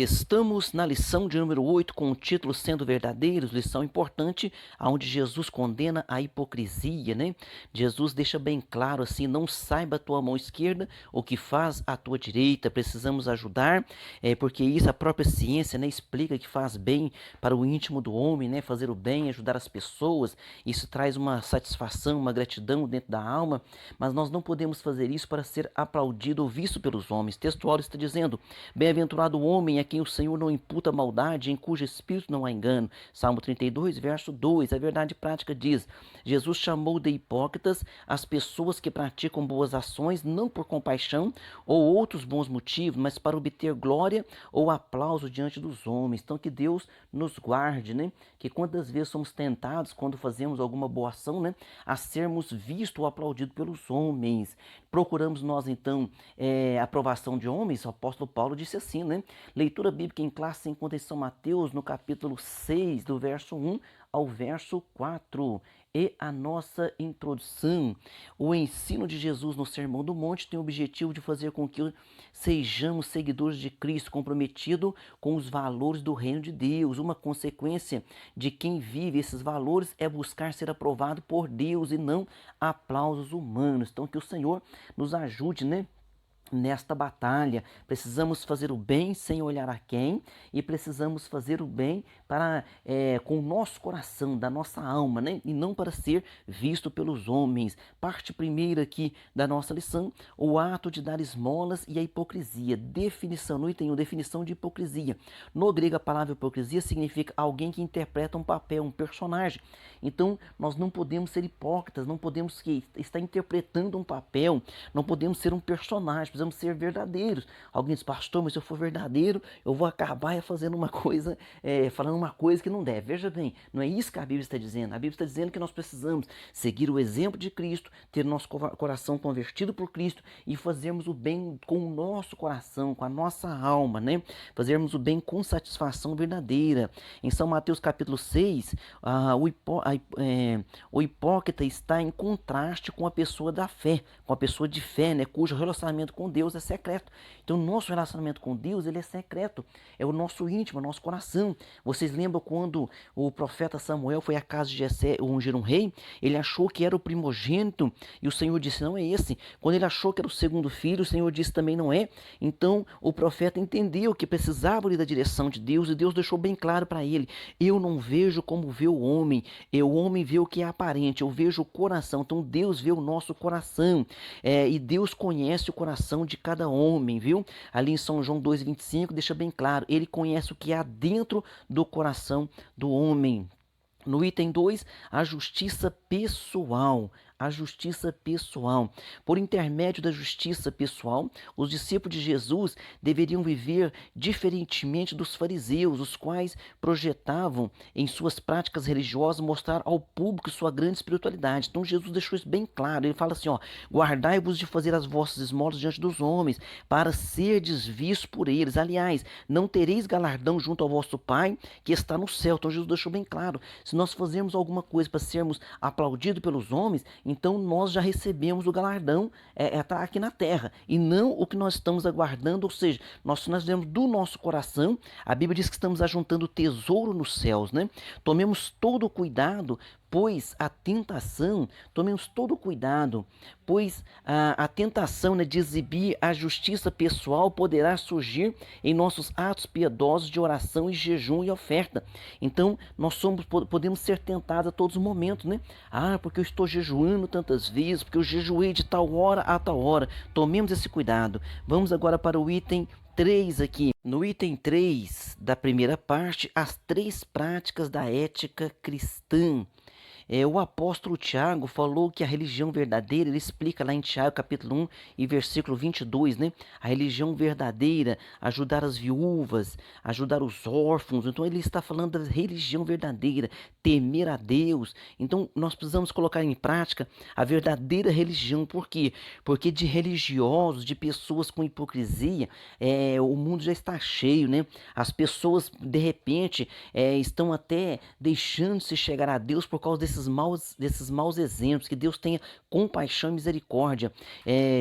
Estamos na lição de número 8 com o título Sendo Verdadeiros, lição importante, onde Jesus condena a hipocrisia, né? Jesus deixa bem claro assim, não saiba a tua mão esquerda o que faz a tua direita, precisamos ajudar, porque isso a própria ciência, né, explica que faz bem para o íntimo do homem, né, fazer o bem, ajudar as pessoas, isso traz uma satisfação, uma gratidão dentro da alma, mas nós não podemos fazer isso para ser aplaudido ou visto pelos homens. Textual está dizendo, bem-aventurado o homem a quem o Senhor não imputa maldade, em cujo espírito não há engano. Salmo 32, verso 2. A verdade prática diz: Jesus chamou de hipócritas as pessoas que praticam boas ações, não por compaixão ou outros bons motivos, mas para obter glória ou aplauso diante dos homens. Então que Deus nos guarde, né? Que quantas vezes somos tentados, quando fazemos alguma boa ação, né, a sermos vistos ou aplaudidos pelos homens. Procuramos nós então a aprovação de homens? O apóstolo Paulo disse assim, né? Leitura bíblica em classe se encontra em São Mateus, no capítulo 6, do verso 1 ao verso 4. E a nossa introdução, o ensino de Jesus no Sermão do Monte tem o objetivo de fazer com que sejamos seguidores de Cristo, comprometidos com os valores do reino de Deus. Uma consequência de quem vive esses valores é buscar ser aprovado por Deus e não aplausos humanos. Então que o Senhor nos ajude, né? Nesta batalha, precisamos fazer o bem sem olhar a quem e precisamos fazer o bem para com o nosso coração, da nossa alma, né? E não para ser visto pelos homens. Parte primeira aqui da nossa lição, o ato de dar esmolas e a hipocrisia. Definição, no item 1, definição de hipocrisia. No grego, a palavra hipocrisia significa alguém que interpreta um papel, um personagem. Então, nós não podemos ser hipócritas, não podemos estar interpretando um papel, não podemos ser um personagem, precisamos ser verdadeiros. Alguém diz, pastor, mas se eu for verdadeiro, eu vou acabar fazendo uma coisa, falando uma coisa que não deve. Veja bem, não é isso que a Bíblia está dizendo. A Bíblia está dizendo que nós precisamos seguir o exemplo de Cristo, ter nosso coração convertido por Cristo e fazermos o bem com o nosso coração, com a nossa alma, né? Fazermos o bem com satisfação verdadeira. Em São Mateus capítulo 6, o hipócrita está em contraste com a pessoa da fé, com a pessoa de fé, né? Cujo relacionamento com Deus é secreto. Então, o nosso relacionamento com Deus, ele é secreto. É o nosso íntimo, é o nosso coração. Vocês lembram quando o profeta Samuel foi à casa de Jessé ungir um rei? Ele achou que era o primogênito e o Senhor disse, não é esse. Quando ele achou que era o segundo filho, o Senhor disse também não é. Então, o profeta entendeu que precisava ali da direção de Deus e Deus deixou bem claro para ele, eu não vejo como vê o homem, o homem vê o que é aparente, eu vejo o coração. Então, Deus vê o nosso coração e Deus conhece o coração de cada homem, viu? Ali em São João 2,25 deixa bem claro, ele conhece o que há dentro do coração do homem. No item 2, a justiça pessoal. A justiça pessoal. Por intermédio da justiça pessoal, os discípulos de Jesus deveriam viver diferentemente dos fariseus, os quais projetavam em suas práticas religiosas mostrar ao público sua grande espiritualidade. Então Jesus deixou isso bem claro. Ele fala assim, ó, guardai-vos de fazer as vossas esmolas diante dos homens, para serdes vistos por eles. Aliás, não tereis galardão junto ao vosso Pai que está no céu. Então Jesus deixou bem claro. Se nós fazermos alguma coisa para sermos aplaudidos pelos homens, então nós já recebemos o galardão tá aqui na terra, e não o que nós estamos aguardando, ou seja, nós fizemos do nosso coração, a Bíblia diz que estamos ajuntando tesouro nos céus, né? Tomemos todo o cuidado, pois a tentação, tomemos todo o cuidado, pois a tentação, né, de exibir a justiça pessoal poderá surgir em nossos atos piedosos de oração e jejum e oferta. Então, nós podemos ser tentados a todos os momentos, né? Ah, porque eu estou jejuando tantas vezes, porque eu jejuei de tal hora a tal hora. Tomemos esse cuidado. Vamos agora para o item 3 aqui. No item 3 da primeira parte, as 3 práticas da ética cristã. O apóstolo Tiago falou que a religião verdadeira, ele explica lá em Tiago capítulo 1 e versículo 22, né? A religião verdadeira, ajudar as viúvas, ajudar os órfãos. Então ele está falando da religião verdadeira, temer a Deus. Então nós precisamos colocar em prática a verdadeira religião. Por quê? Porque de religiosos, de pessoas com hipocrisia, o mundo já está cheio, né? As pessoas de repente estão até deixando-se chegar a Deus por causa desses desses maus exemplos, que Deus tenha compaixão e misericórdia.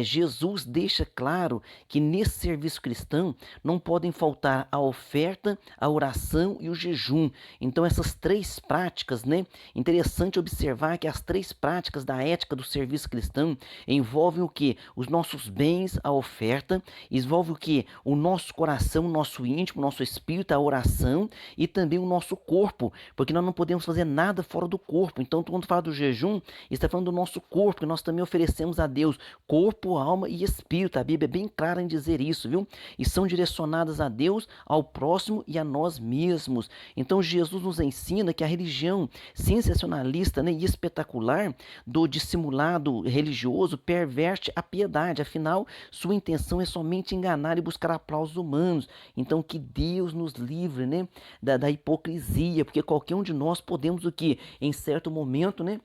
Jesus deixa claro que nesse serviço cristão não podem faltar a oferta, a oração e o jejum. Então essas três práticas, né? Interessante observar que as três práticas da ética do serviço cristão envolvem o que? Os nossos bens, a oferta, envolve o que? O nosso coração, o nosso íntimo, o nosso espírito, a oração e também o nosso corpo, porque nós não podemos fazer nada fora do corpo. Então, quando fala do jejum, está falando do nosso corpo, que nós também oferecemos a Deus corpo, alma e espírito. A Bíblia é bem clara em dizer isso, viu? E são direcionadas a Deus, ao próximo e a nós mesmos. Então, Jesus nos ensina que a religião sensacionalista, né, e espetacular do dissimulado religioso perverte a piedade. Afinal, sua intenção é somente enganar e buscar aplausos humanos. Então, que Deus nos livre, né, da hipocrisia, porque qualquer um de nós podemos o que? Em certo momento, né?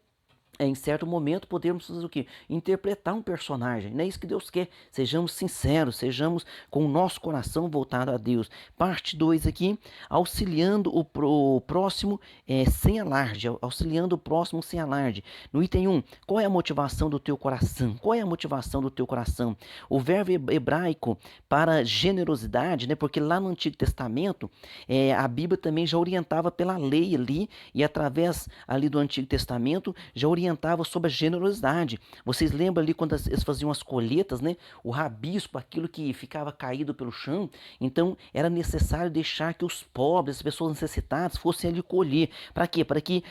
Em certo momento podemos fazer o quê? Interpretar um personagem. Não é isso que Deus quer. Sejamos sinceros, sejamos com o nosso coração voltado a Deus. Parte 2 aqui, auxiliando o próximo sem alarde. Auxiliando o próximo sem alarde. No item 1, qual é a motivação do teu coração? Qual é a motivação do teu coração? O verbo hebraico para generosidade, né? Porque lá no Antigo Testamento, a Bíblia também já orientava pela lei ali, e através ali do Antigo Testamento, já orientava sobre a generosidade. Vocês lembram ali quando eles faziam as colheitas, né? O rabisco, aquilo que ficava caído pelo chão. Então era necessário deixar que os pobres, as pessoas necessitadas, fossem ali colher. Para quê? Para que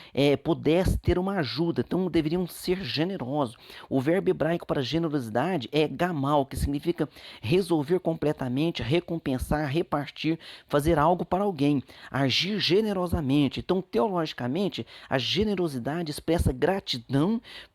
pudesse ter uma ajuda. Então deveriam ser generosos. O verbo hebraico para generosidade é gamal, que significa resolver completamente, recompensar, repartir, fazer algo para alguém, agir generosamente. Então, teologicamente, a generosidade expressa gratidão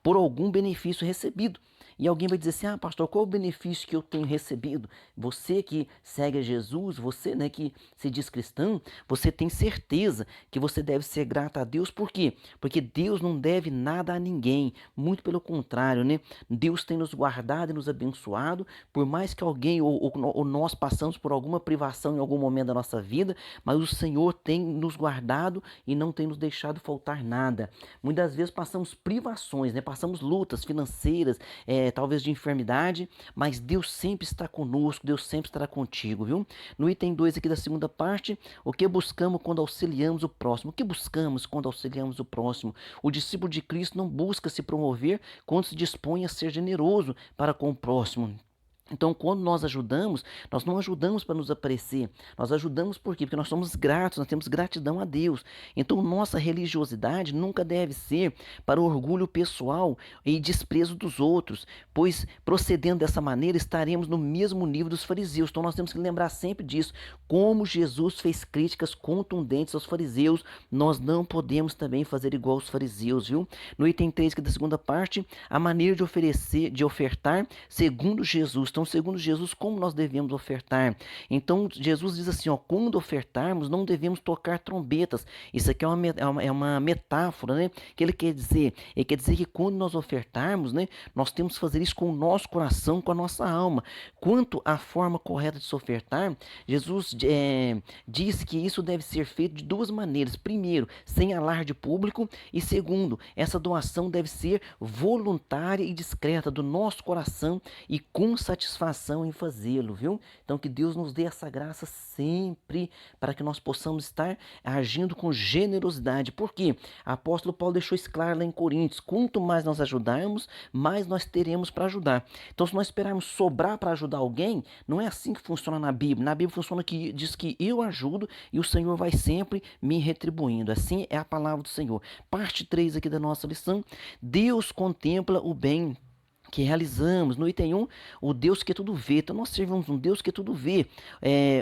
por algum benefício recebido. E alguém vai dizer assim, pastor, qual é o benefício que eu tenho recebido? Você que segue a Jesus, você, né, que se diz cristão, você tem certeza que você deve ser grato a Deus. Por quê? Porque Deus não deve nada a ninguém. Muito pelo contrário, né? Deus tem nos guardado e nos abençoado. Por mais que alguém ou nós passamos por alguma privação em algum momento da nossa vida, mas o Senhor tem nos guardado e não tem nos deixado faltar nada. Muitas vezes passamos privações, né? Passamos lutas financeiras, talvez de enfermidade, mas Deus sempre está conosco, Deus sempre estará contigo, viu? No item 2 aqui da segunda parte, o que buscamos quando auxiliamos o próximo? O que buscamos quando auxiliamos o próximo? O discípulo de Cristo não busca se promover quando se dispõe a ser generoso para com o próximo. Então, quando nós ajudamos, nós não ajudamos para nos aparecer. Nós ajudamos por quê? Porque nós somos gratos, nós temos gratidão a Deus. Então, nossa religiosidade nunca deve ser para orgulho pessoal e desprezo dos outros, pois procedendo dessa maneira estaremos no mesmo nível dos fariseus. Então, nós temos que lembrar sempre disso. Como Jesus fez críticas contundentes aos fariseus, nós não podemos também fazer igual aos fariseus, viu? No item 3 aqui da segunda parte, a maneira de oferecer, de ofertar segundo Jesus. Então, segundo Jesus, como nós devemos ofertar? Então, Jesus diz assim, quando ofertarmos, não devemos tocar trombetas. Isso aqui é uma metáfora, né? Que ele quer dizer? Ele quer dizer que quando nós ofertarmos, né, nós temos que fazer isso com o nosso coração, com a nossa alma. Quanto à forma correta de se ofertar, Jesus diz que isso deve ser feito de duas maneiras. Primeiro, sem alarde público, e segundo, essa doação deve ser voluntária e discreta do nosso coração e com satisfação em fazê-lo, viu? Então que Deus nos dê essa graça sempre para que nós possamos estar agindo com generosidade. Por quê? O apóstolo Paulo deixou isso claro lá em Coríntios. Quanto mais nós ajudarmos, mais nós teremos para ajudar. Então, se nós esperarmos sobrar para ajudar alguém, não é assim que funciona na Bíblia. Na Bíblia funciona que diz que eu ajudo e o Senhor vai sempre me retribuindo. Assim é a palavra do Senhor. Parte 3 aqui da nossa lição. Deus contempla o bem que realizamos. No item 1, o Deus que tudo vê. Então nós servimos um Deus que tudo vê.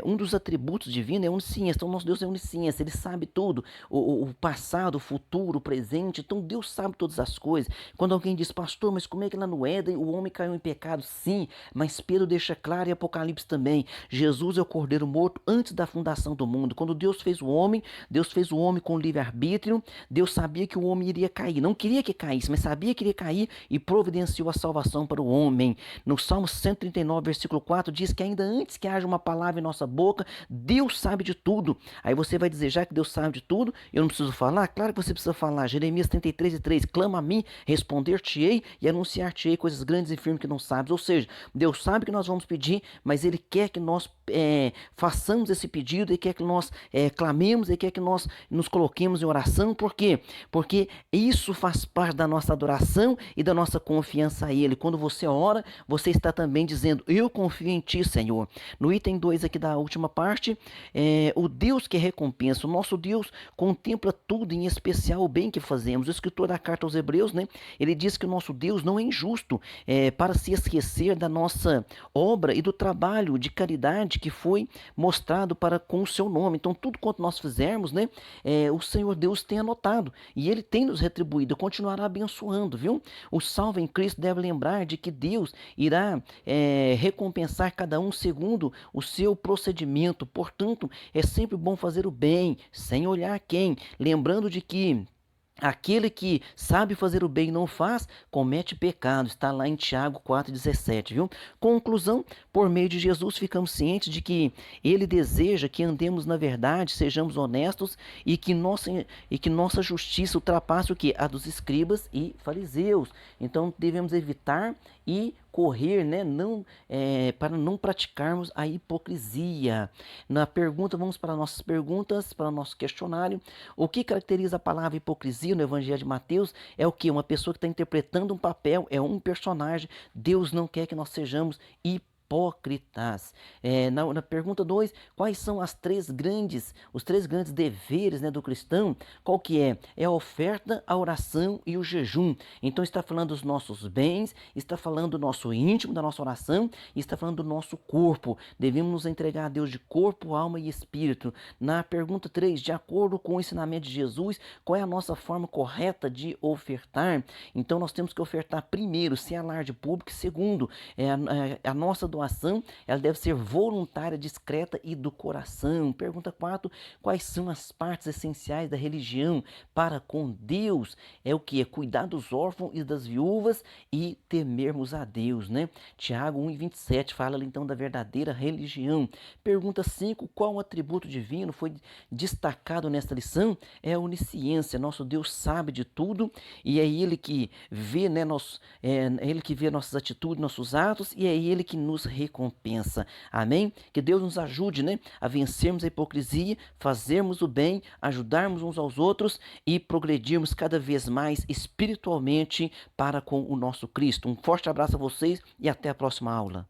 Um dos atributos divinos é a onisciência. Então nosso Deus é onisciência, ele sabe tudo, o passado, o futuro, o presente. Então Deus sabe todas as coisas. Quando alguém diz, pastor, mas como é que lá no Éden o homem caiu em pecado? Sim, mas Pedro deixa claro, e Apocalipse também, Jesus é o Cordeiro morto antes da fundação do mundo. Quando Deus fez o homem com livre-arbítrio. Deus sabia que o homem iria cair, não queria que caísse, mas sabia que iria cair e providenciou a salvação salvação para o homem. No Salmo 139, versículo 4, diz que ainda antes que haja uma palavra em nossa boca, Deus sabe de tudo. Aí você vai dizer, já que Deus sabe de tudo, eu não preciso falar? Claro que você precisa falar. Jeremias 33:3, clama a mim, responder-te-ei e anunciar-te-ei coisas grandes e firmes que não sabes. Ou seja, Deus sabe que nós vamos pedir, mas Ele quer que nós façamos esse pedido, Ele quer que nós clamemos, Ele quer que nós nos coloquemos em oração. Por quê? Porque isso faz parte da nossa adoração e da nossa confiança a Ele. Quando você ora, você está também dizendo, eu confio em Ti, Senhor. No item 2 aqui da última parte, o Deus que recompensa, o nosso Deus contempla tudo, em especial o bem que fazemos. O escritor da carta aos Hebreus, né, ele diz que o nosso Deus não é injusto para se esquecer da nossa obra e do trabalho de caridade que foi mostrado para com o seu nome. Então, tudo quanto nós fizermos, né, o Senhor Deus tem anotado e Ele tem nos retribuído, continuará abençoando, viu? O salvo em Cristo deve lembrar de que Deus irá recompensar cada um segundo o seu procedimento. Portanto, é sempre bom fazer o bem, sem olhar quem, lembrando de que aquele que sabe fazer o bem e não faz, comete pecado. Está lá em Tiago 4,17, viu? Conclusão, por meio de Jesus ficamos cientes de que Ele deseja que andemos na verdade, sejamos honestos e que nossa justiça ultrapasse o que? A dos escribas e fariseus. Então devemos evitar e correr, né, para não praticarmos a hipocrisia. Na pergunta, vamos para nossas perguntas, para o nosso questionário. O que caracteriza a palavra hipocrisia no Evangelho de Mateus é o que? Uma pessoa que está interpretando um papel, é um personagem. Deus não quer que nós sejamos hipócritas. Na pergunta 2, quais são os três grandes deveres, né, do cristão? Qual que é? É a oferta, a oração e o jejum. Então está falando dos nossos bens, está falando do nosso íntimo, da nossa oração, e está falando do nosso corpo. Devemos nos entregar a Deus de corpo, alma e espírito. Na pergunta 3, de acordo com o ensinamento de Jesus, qual é a nossa forma correta de ofertar? Então nós temos que ofertar primeiro, sem alarde público, e segundo, a nossa doação, ela deve ser voluntária, discreta e do coração. Pergunta 4, quais são as partes essenciais da religião para com Deus? É o que? É cuidar dos órfãos e das viúvas e temermos a Deus, né? Tiago 1:27 fala então da verdadeira religião. Pergunta 5, qual o atributo divino foi destacado nesta lição? É a onisciência. Nosso Deus sabe de tudo e é Ele que vê, né, Ele que vê nossas atitudes, nossos atos, e é Ele que nos recompensa. Amém? Que Deus nos ajude, né, a vencermos a hipocrisia, fazermos o bem, ajudarmos uns aos outros e progredirmos cada vez mais espiritualmente para com o nosso Cristo. Um forte abraço a vocês e até a próxima aula.